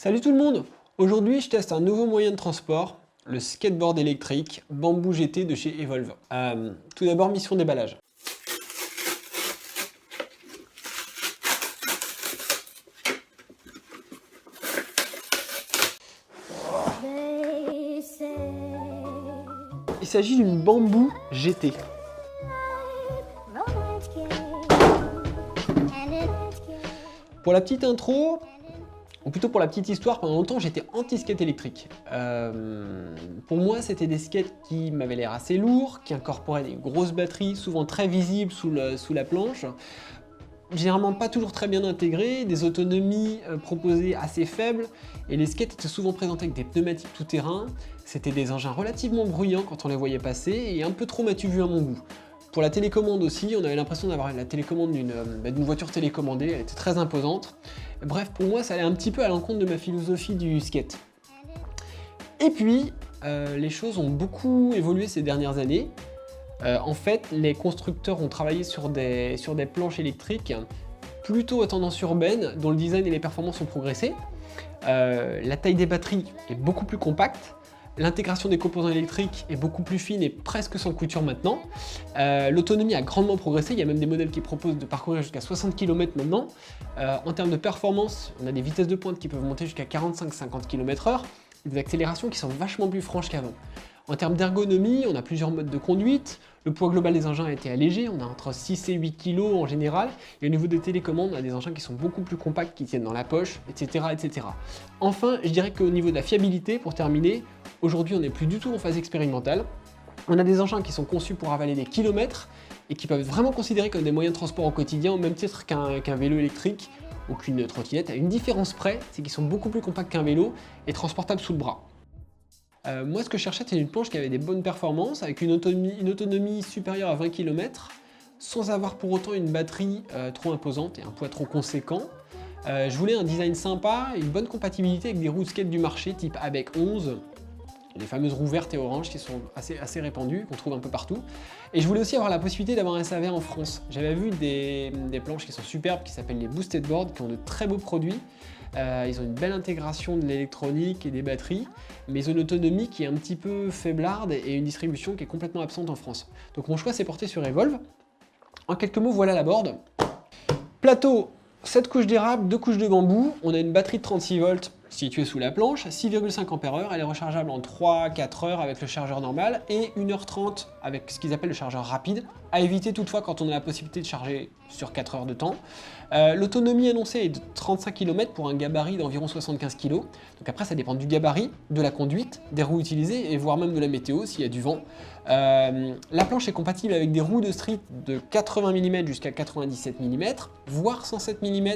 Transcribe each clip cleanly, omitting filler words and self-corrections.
Salut tout le monde! Aujourd'hui, je teste un nouveau moyen de transport, le skateboard électrique Bamboo GT de chez Evolve. Tout d'abord, mission déballage. Il s'agit d'une Bamboo GT. Pour la petite intro, ou plutôt pour la petite histoire, pendant longtemps j'étais anti-skate électrique. Pour moi, c'était des skates qui m'avaient l'air assez lourds, qui incorporaient des grosses batteries, souvent très visibles sous la planche, généralement pas toujours très bien intégrées, des autonomies proposées assez faibles, et les skates étaient souvent présentés avec des pneumatiques tout-terrain. C'était des engins relativement bruyants quand on les voyait passer, et un peu trop m'as-tu vu à mon goût. Pour la télécommande aussi, on avait l'impression d'avoir la télécommande d'une voiture télécommandée, elle était très imposante. Bref, pour moi, ça allait un petit peu à l'encontre de ma philosophie du skate. Et puis, les choses ont beaucoup évolué ces dernières années. En fait, les constructeurs ont travaillé sur des planches électriques plutôt à tendance urbaine, dont le design et les performances ont progressé. La taille des batteries est beaucoup plus compacte. L'intégration des composants électriques est beaucoup plus fine et presque sans couture maintenant. L'autonomie a grandement progressé, il y a même des modèles qui proposent de parcourir jusqu'à 60 km maintenant. En termes de performance, on a des vitesses de pointe qui peuvent monter jusqu'à 45-50 km/h, des accélérations qui sont vachement plus franches qu'avant. En termes d'ergonomie, on a plusieurs modes de conduite, le poids global des engins a été allégé, on a entre 6 et 8 kg en général, et au niveau des télécommandes, on a des engins qui sont beaucoup plus compacts, qui tiennent dans la poche, etc. etc. Enfin, je dirais qu'au niveau de la fiabilité, pour terminer, aujourd'hui on n'est plus du tout en phase expérimentale. On a des engins qui sont conçus pour avaler des kilomètres, et qui peuvent être vraiment considérés comme des moyens de transport au quotidien, au même titre qu'un vélo électrique ou qu'une trottinette, à une différence près, c'est qu'ils sont beaucoup plus compacts qu'un vélo, et transportables sous le bras. Moi, ce que je cherchais, c'était une planche qui avait des bonnes performances, avec une autonomie supérieure à 20 km, sans avoir pour autant une batterie trop imposante et un poids trop conséquent. Je voulais un design sympa et une bonne compatibilité avec des roues de skate du marché type ABEC 11, les fameuses roues vertes et oranges qui sont assez répandues, qu'on trouve un peu partout. Et je voulais aussi avoir la possibilité d'avoir un SAV en France. J'avais vu des planches qui sont superbes, qui s'appellent les Boosted Board, qui ont de très beaux produits. Ils ont une belle intégration de l'électronique et des batteries, mais ils ont une autonomie qui est un petit peu faiblarde et une distribution qui est complètement absente en France. Donc mon choix s'est porté sur Evolve. En quelques mots, voilà la board. Plateau, 7 couches d'érable, 2 couches de bambou. On a une batterie de 36 volts située sous la planche, 6,5 Ah. Elle est rechargeable en 3-4 heures avec le chargeur normal et 1h30 avec ce qu'ils appellent le chargeur rapide, à éviter toutefois quand on a la possibilité de charger sur 4 heures de temps. L'autonomie annoncée est de 35 km pour un gabarit d'environ 75 kg. Donc après, ça dépend du gabarit, de la conduite, des roues utilisées et voire même de la météo s'il y a du vent. La planche est compatible avec des roues de street de 80 mm jusqu'à 97 mm, voire 107 mm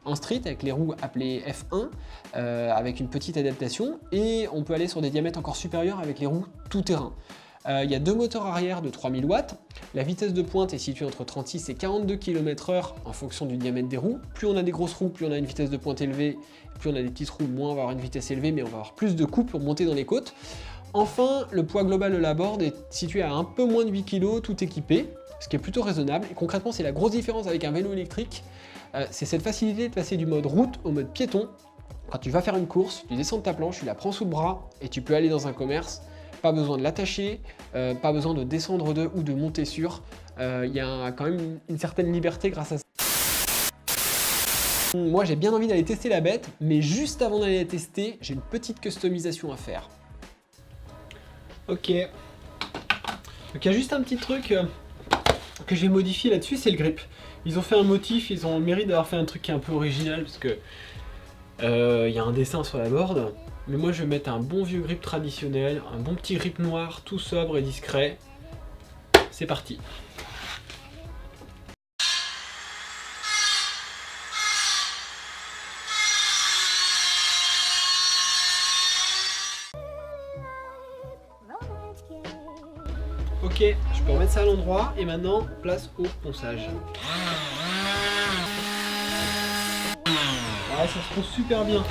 en street avec les roues appelées F1 avec une petite adaptation, et on peut aller sur des diamètres encore supérieurs avec les roues tout-terrain. Il y a deux moteurs arrière de 3000 watts, la vitesse de pointe est située entre 36 et 42 km/h en fonction du diamètre des roues. Plus on a des grosses roues, plus on a une vitesse de pointe élevée, plus on a des petites roues, moins on va avoir une vitesse élevée, mais on va avoir plus de coups pour monter dans les côtes. Enfin, le poids global de la board est situé à un peu moins de 8 kg tout équipé, ce qui est plutôt raisonnable, et concrètement c'est la grosse différence avec un vélo électrique. C'est cette facilité de passer du mode route au mode piéton. Quand tu vas faire une course, tu descends de ta planche, tu la prends sous le bras et tu peux aller dans un commerce. Pas besoin de l'attacher, pas besoin de descendre de ou de monter sur. Il y a quand même une certaine liberté grâce à ça. Moi j'ai bien envie d'aller tester la bête, mais juste avant d'aller la tester, j'ai une petite customisation à faire. Ok. Donc il y a juste un petit truc que j'ai modifié là-dessus, c'est le grip. Ils ont fait un motif, ils ont le mérite d'avoir fait un truc qui est un peu original, parce que il y a un dessin sur la board. Mais moi je vais mettre un bon vieux grip traditionnel, un bon petit grip noir, tout sobre et discret. C'est parti. Ok, je peux remettre ça à l'endroit et maintenant place au ponçage. Ouais, ça se pose super bien.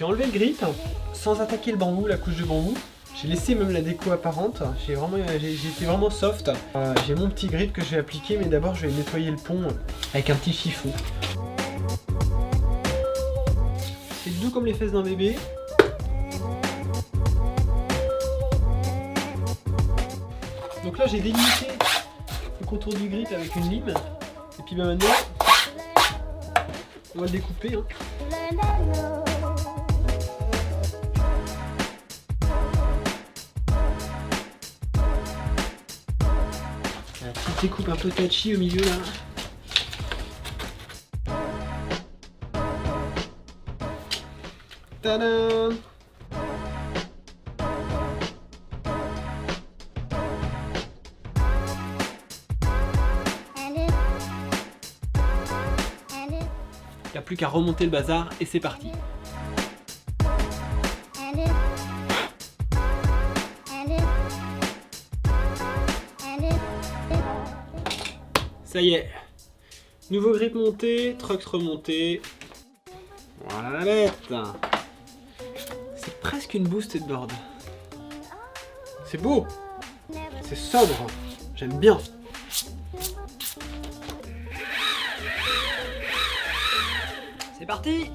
J'ai enlevé le grip sans attaquer le bambou, la couche de bambou. J'ai laissé même la déco apparente. J'ai été vraiment soft. J'ai mon petit grip que je vais appliquer, mais d'abord je vais nettoyer le pont avec un petit chiffon. C'est doux comme les fesses d'un bébé. Donc là j'ai délimité le contour du grip avec une lime. Et puis maintenant, on va le découper. La petite découpe un peu touchy au milieu là. Tadam! Il n'y a plus qu'à remonter le bazar et c'est parti. Ça y est. Nouveau grip monté, trucks remonté. Voilà la bête. C'est presque une boosted board. C'est beau. C'est sobre. J'aime bien. C'est parti!